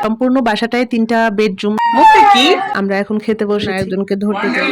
সম্পূর্ণ বাসাটায় 3টা বেডরুম। কি আমরা এখন খেতে বসে একজনকে ধরতে যাই,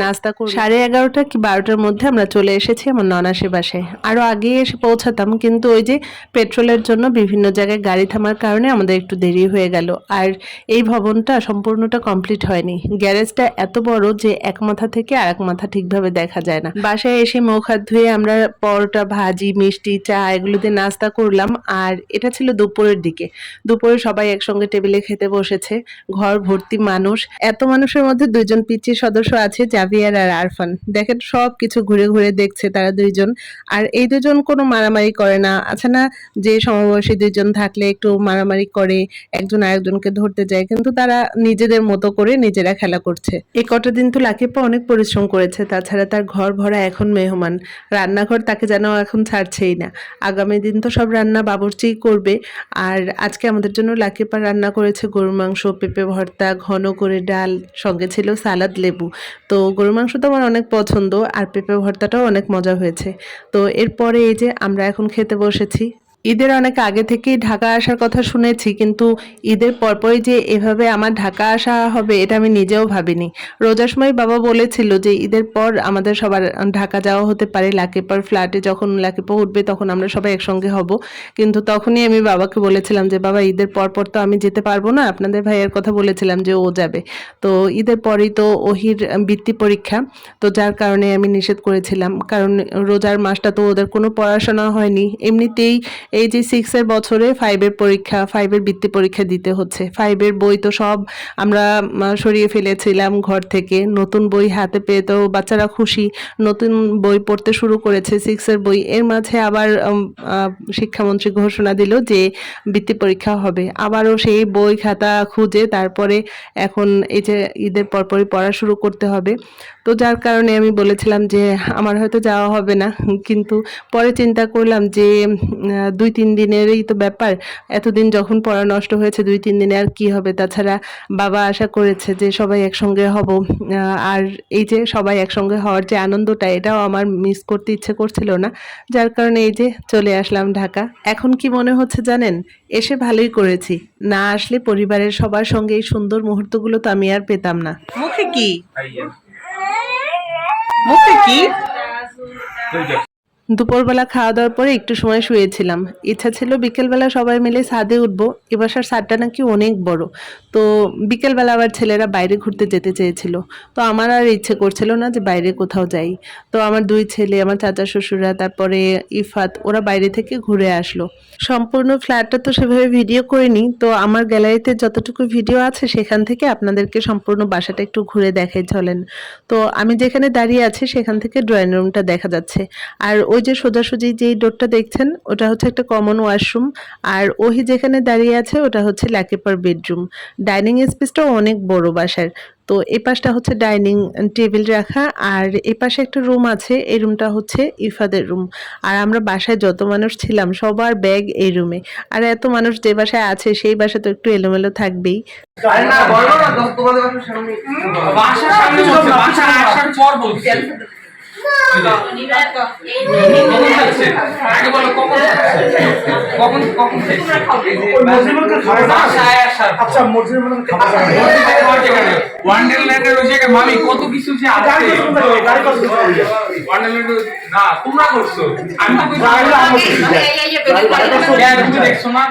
নাস্তা করি 11:30 কি 12টার মধ্যে আমরা চলে এসেছি আমার ননাসের বাসায়। আরো আগে এসে পৌঁছাতাম, কিন্তু ওই যে পেট্রোলের জন্য বিভিন্ন জায়গায় গাড়ি থামার কারণে আমাদের একটু দেরি হয়ে গেল। আর এই ভবনটা সম্পূর্ণটা কমপ্লিট হয়নি। গ্যারেজটা এত বড় যে এক মাথা থেকে আরেক মাথা ঠিকভাবে দেখা যায় না। বাসায় এসে মুখ হাত ধুয়ে আমরা পরোটা, ভাজি, মিষ্টি, চা এগুলো দিয়ে নাস্তা করলাম। আর এটা ছিল দুপুরের দিকে। দুপুরে সবাই একসঙ্গে টেবিলে খেতে বসেছে, ঘর ভর্তি মানুষ। এত মানুষের মধ্যে 2জন পিচ্চি সদস্য আছে, জাভিয়ার আর আরফান। দেখেন সবকিছু ঘুরে ঘুরে দেখছে তারা 2জন। আর এই 2জন কোনো মারামারি করে না। আচ্ছা না, যে সমবয়সী 2জন থাকলে একটু মারামারি করে, একজন আরেকজনকে ধরতে যায়, কিন্তু তারা নিজেদের মতো করে নিজেরা খেলা করছে। এই কটা দিন তো লাকিপা অনেক পরিশ্রম করেছে, তাছাড়া তার ঘর ভরা এখন মেহমান। রান্নাঘর তাকে যেন এখন ছাড়ছেই না। আগামী দিন তো সব রান্না বাবুর্চিই করবে। আর আজকে আমাদের জন্য লাকিপা রান্না করেছে গরুর মাংস, পেঁপে ভর্তা, ঘন করে ডাল, সঙ্গে ছিল সালাদ, লেবু। তো গরুর মাংস তো আমার অনেক পছন্দ, আর পেঁপে ভর্তাটাও অনেক মজা হয়েছে। তো এরপরে এই যে আমরা এখন খেতে বসেছি। ঈদের অনেক আগে থেকেই ঢাকা আসার কথা শুনেছি, কিন্তু ঈদের পরপরই যে এভাবে আমার ঢাকা আসা হবে এটা আমি নিজেও ভাবিনি। রোজার সময় বাবা বলেছিল যে ঈদের পর আমাদের সবার ঢাকা যাওয়া হতে পারে, লাকিপার ফ্ল্যাটে যখন লাকিপা উঠবে তখন আমরা সবাই একসঙ্গে হব। কিন্তু তখনই আমি বাবাকে বলেছিলাম যে বাবা, ঈদের পর তো আমি যেতে পারবো না, আপনাদের ভাইয়ের কথা বলেছিলাম যে ও যাবে। তো ঈদের পরেই তো ওহির বৃত্তি পরীক্ষা, তো যার কারণে আমি নিষেধ করেছিলাম, কারণ রোজার মাসটা তো ওদের কোনো পড়াশোনা হয়নি। এমনিতেই এই যে 6 বছরে 5 পরীক্ষা, 5 বৃত্তি পরীক্ষা দিতে হচ্ছে। 5 বই তো সব আমরা সরিয়ে ফেলেছিলাম ঘর থেকে। নতুন বই হাতে পেয়ে তো বাচ্চারা খুশি, নতুন বই পড়তে শুরু করেছে, 6 বই। এর মাঝে আবার শিক্ষামন্ত্রী ঘোষণা দিল যে বৃত্তি পরীক্ষা হবে। আবারও সেই বই খাতা খুঁজে তারপরে এখন এই যে ঈদের পরপরই পড়া শুরু করতে হবে। তো যার কারণে আমি বলেছিলাম যে আমার হয়তো যাওয়া হবে না, কিন্তু পরে চিন্তা করলাম যে 2-3 দিনেরই তো ব্যাপার, এতদিন যখন পড়া নষ্ট হয়েছে 2-3 দিনে আর কি হবে। তাছাড়া বাবা আশা করেছে যে সবাই একসঙ্গে হব, আর এই যে সবাই একসঙ্গে হওয়ার যে আনন্দটা, এটাও আমার মিস করতে ইচ্ছে করছিল না। যার কারণে এই যে চলে আসলাম ঢাকা। এখন কি মনে হচ্ছে জানেন, এসে ভালোই করেছি। না আসলে পরিবারের সবার সঙ্গে এই সুন্দর মুহূর্তগুলো তো আমি আর পেতাম না। মুখে কি মুখে কি দুপুরবেলা খাওয়া দাওয়ার পরে একটু সময় শুয়েছিলাম। ইচ্ছা ছিল বিকেলবেলা সবাই মিলে ছাদে উঠবো। এ বাসার ছাদটা নাকি অনেক বড়। তো বিকেলবেলা আবার ছেলেরা বাইরে ঘুরতে যেতে চেয়েছিল। তো আমার আর ইচ্ছে করছিল না যে বাইরে কোথাও যাই। তো আমার 2 ছেলে, আমার চাচা শ্বশুররা, তারপরে ইফাত, ওরা বাইরে থেকে ঘুরে আসলো। সম্পূর্ণ ফ্ল্যাটটা তো সেভাবে ভিডিও করিনি। তো আমার গ্যালারিতে যতটুকু ভিডিও আছে সেখান থেকে আপনাদেরকে সম্পূর্ণ বাসাটা একটু ঘুরে দেখাই চলেন। তো আমি যেখানে দাঁড়িয়ে আছি সেখান থেকে ড্রয়িং রুমটা দেখা যাচ্ছে। আর ওই যে সোজাসুজি যেই ডোরটা দেখছেন ওটা হচ্ছে একটা কমন ওয়াশরুম। আর ওহি যেখানে দাঁড়িয়ে আছে ওটা হচ্ছে লাকিপার বেডরুম। ডাইনিং স্পেসটাও অনেক বড় বাসার। তো এই পাশটা হচ্ছে ডাইনিং টেবিল রাখা, আর এই পাশে একটা রুম আছে, এই রুমটা হচ্ছে ইফাদের রুম। আর আমরা বাসায় যত মানুষ ছিলাম সবার ব্যাগ এই রুমে। আর এত মানুষ যে বাসায় আছে সেই বাসা তো একটু এলোমেলো থাকবেই। বাসার সামনে বলছে, বাসা আসার পর বলছে। মামি কত কিছু যে না তোমরা করছো, আমি তো দেখছো না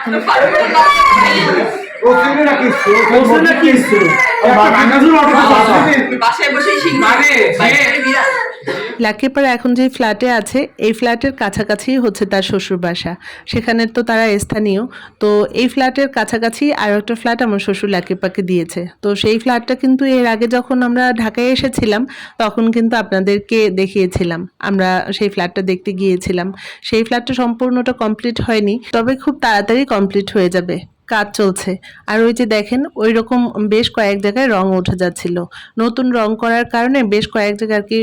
লাকিপাড়া এখন যে ফ্ল্যাটে আছে এই ফ্ল্যাটের কাছাকাছি হচ্ছে তার শ্বশুর বাসা, সেখানে তো তারা স্থানীয়। তো এই ফ্ল্যাটের কাছাকাছি আরও একটা ফ্ল্যাট আমার শ্বশুর লাকিপাকে দিয়েছে। তো সেই ফ্ল্যাটটা কিন্তু এর আগে যখন আমরা ঢাকায় এসেছিলাম তখন কিন্তু আপনাদেরকে দেখিয়েছিলাম, আমরা সেই ফ্ল্যাটটা দেখতে গিয়েছিলাম। সেই ফ্ল্যাটটা সম্পূর্ণটা কমপ্লিট হয়নি, তবে খুব তাড়াতাড়ি কমপ্লিট হয়ে যাবে, কাজ চলছে। আর ওই যে দেখেন ওই রকম বেশ কয়েক জায়গায় রং উঠে যাচ্ছিল। নতুন রং করার কারণে বেশ কয়েক জায়গায় আর কি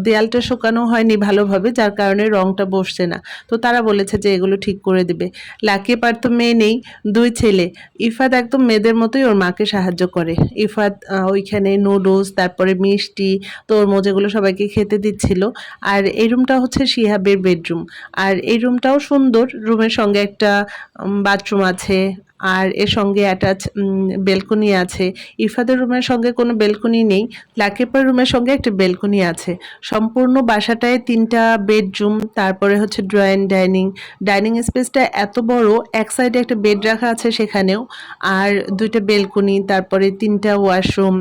দেয়ালটা শুকানো হয়নি ভালোভাবে, যার কারণে রংটা বসছে না। তো তারা বলেছে যে এগুলো ঠিক করে দেবে। লাকিপার তো মেয়ে নেই, 2 ছেলে। ইফাত একদম মেয়েদের মতোই ওর মাকে সাহায্য করে। ইফাত ওইখানে নুডলস, তারপরে মিষ্টি, তরমুজ এগুলো সবাইকে খেতে দিচ্ছিল। আর এই রুমটা হচ্ছে শিহাবের বেডরুম। আর এই রুমটাও সুন্দর, রুমের সঙ্গে একটা বাথরুম আছে। আর এর সঙ্গে অ্যাটাচ বেলকনি আছে। ইফাদের রুমের সঙ্গে কোনো বেলকনি নেই, লাকিপার রুমের সঙ্গে একটা বেলকনি আছে। সম্পূর্ণ বাসাটায় 3টা বেডরুম, তারপরে হচ্ছে ড্রয়িং ডাইনিং স্পেসটা এত বড়, এক সাইডে একটা বেড রাখা আছে সেখানেও, আর 2টা বেলকনি, তারপরে 3টা ওয়াশরুম,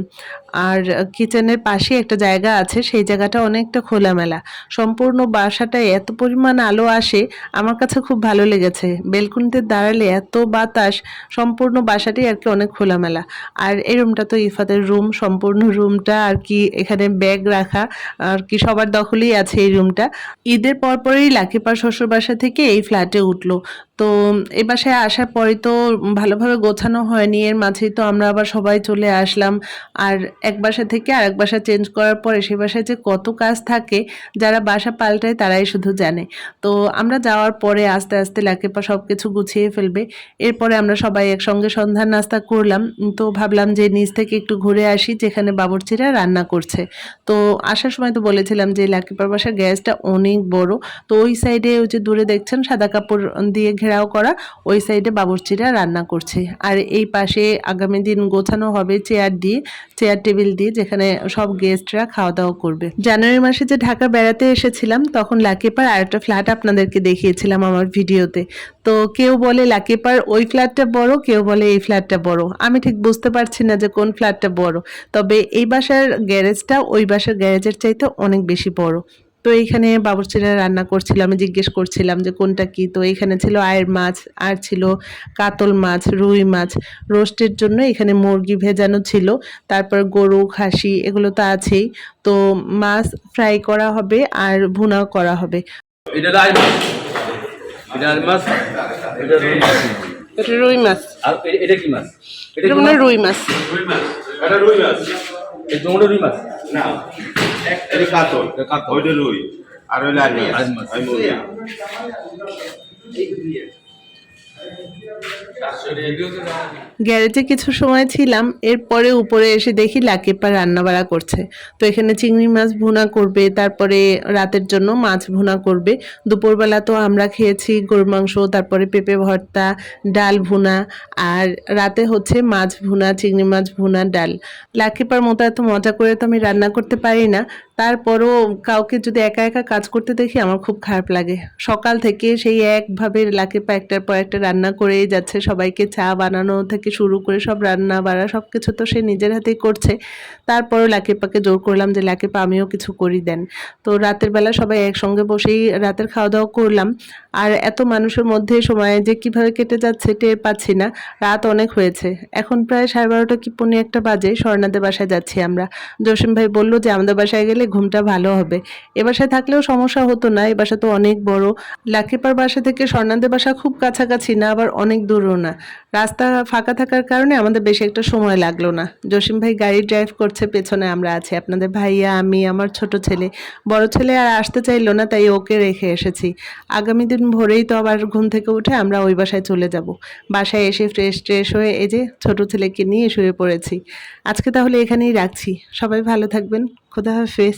আর কিচেনের পাশে একটা জায়গা আছে, সেই জায়গাটা অনেকটা খোলামেলা। সম্পূর্ণ বাসাটায় এত পরিমাণ আলো আসে, আমার কাছে খুব ভালো লেগেছে। বেলকনিতে দাঁড়ালে এত বাতাস, সম্পূর্ণ বাসাটাই আর কি অনেক খোলামেলা। আর এই রুমটা তো ইফাতের রুম, সম্পূর্ণ রুমটা আর কি এখানে ব্যাগ রাখা আর কি সবার দখলেই আছে এই রুমটা। ঈদের পরপরই লাকিপার শ্বশুর বাসা থেকে এই ফ্ল্যাটে উঠলো। তো এই বাসায় আসার পরে তো ভালোভাবে গোছানো হয়নি, এর মাঝেই তো আমরা আবার সবাই চলে আসলাম। আর এক বাসা থেকে আরেক বাসা চেঞ্জ করার পরে সে বাসায় যে কত কাজ থাকে, যারা বাসা পাল্টায় তারাই শুধু জানে। তো আমরা যাওয়ার পরে আস্তে আস্তে লাকিপা সব কিছু গুছিয়ে ফেলবে। এরপরে আমরা সবাই একসঙ্গে সন্ধ্যার নাস্তা করলাম। তো ভাবলাম যে নিচ থেকে একটু ঘুরে আসি, যেখানে বাবুর্চিরা রান্না করছে। তো আসার সময় তো বলেছিলাম যে লাকিপার বাসার গ্যাসটা অনেক বড়। তো ওই সাইডে ওই যে দূরে দেখছেন সাদা কাপড় দিয়ে ঘেরাও করা, ওই সাইডে বাবুর্চিরা রান্না করছে। আর এই পাশে আগামী দিন গোছানো হবে চেয়ার টেবিল দিয়ে, যেখানে সব গেস্টরা খাওয়া দাওয়া করবে। জানুয়ারি মাসে যে ঢাকা বেড়াতে এসেছিলাম, তখন লাকিপার আরেকটা ফ্ল্যাট আপনাদেরকে দেখিয়েছিলাম আমার ভিডিওতে। তো কেউ বলে লাকিপার ওই ফ্ল্যাটটা বড়, কেউ বলে এই ফ্ল্যাটটা বড়। আমি ঠিক বুঝতে পারছি না যে কোন ফ্ল্যাটটা বড়। তবে এই বাসার গ্যারেজটা ওই বাসার গ্যারেজের চাইতে অনেক বেশি বড়। তো এইখানে বাবুর্চিরা রান্না করছিল, আমি জিজ্ঞেস করছিলাম যে কোনটা কি। তো এখানে ছিল আয়ের মাছ, আর ছিল কাতল মাছ, রুই মাছ। রোস্টের জন্য এখানে মুরগি ভেজানো ছিল, তারপর গরু, খাসি এগুলো তো আছেই। তো মাছ ফ্রাই করা হবে আর ভুনাও করা হবে। এটা রাই মাছ, এটা আর মাছ, এটা রুই মাছ। এটা রুই মাছ। আর এটা কি মাছ? এটা মানে রুই মাছ। রুই মাছ, এটা রুই মাছ এই দুটো রুই মাছ না, এটা কাতল, ওইটা রুই আর ওইটা আর মাছ, ওই মুরগি। গ্যারেজে কিছু সময় ছিলাম, এরপরে উপরে এসে দেখি লাকিপা রান্না বাড়া করছে। তো এখানে চিংড়ি মাছ ভুনা করবে, তারপরে রাতের জন্য মাছ ভুনা করবে। দুপুরবেলা তো আমরা খেয়েছি গরুর মাংস, তারপরে পেঁপে ভর্তা, ডাল ভুনা, আর রাতে হচ্ছে মাছ ভুনা, চিংড়ি মাছ ভুনা, ডাল। লাকিপার মতো এত মজা করে তো আমি রান্না করতে পারি না, তারপরও কাউকে যদি একা একা কাজ করতে দেখি আমার খুব খারাপ লাগে। সকাল থেকে সেই একভাবে লাকিপা একটার পর একটা রান্না করেই যাচ্ছে, সবাইকে চা বানানো থেকে শুরু করে সব রান্না বাড়া সব কিছু তো সে নিজের হাতেই করছে। তারপরও লাকিপাকে জোর করলাম যে লাকিপা আমিও কিছু করি দেন। তো রাতের বেলা সবাই একসঙ্গে বসেই রাতের খাওয়া দাওয়া করলাম। আর এত মানুষের মধ্যে সময় যে কিভাবে কেটে যাচ্ছে টের পাচ্ছি না। রাত অনেক হয়েছে, এখন প্রায় 12:30 কি 1:45 বাজে। স্বর্ণাদের বাসায় যাচ্ছি আমরা। জসিম ভাই বলল যে আমাদের বাসায় গেলে ঘুমটা ভালো হবে। এ বাসায় থাকলেও সমস্যা হতো না, এ বাসা তো অনেক বড়। লাকিপার বাসা থেকে স্বর্ণাদের বাসা খুব কাছাকাছি না, আবার অনেক দূরও না। রাস্তা ফাঁকা থাকার কারণে আমাদের বেশি একটা সময় লাগলো না। জসিম ভাই গাড়ি ড্রাইভ করছে, পেছনে আমরা আছি, আপনাদের ভাইয়া, আমি, আমার ছোট ছেলে। বড় ছেলে আর আসতে চাইলো না, তাই ওকে রেখে এসেছি। আগামী দিন ভোরেই তো আবার ঘুম থেকে উঠে আমরা ওই বাসায় চলে যাব। বাসায় এসে ফ্রেশ হয়ে এই যে ছোট ছেলেকে নিয়ে শুয়ে পড়েছি। আজকে তাহলে এখানেই রাখছি। সবাই ভালো থাকবেন। খোদা হাফেজ।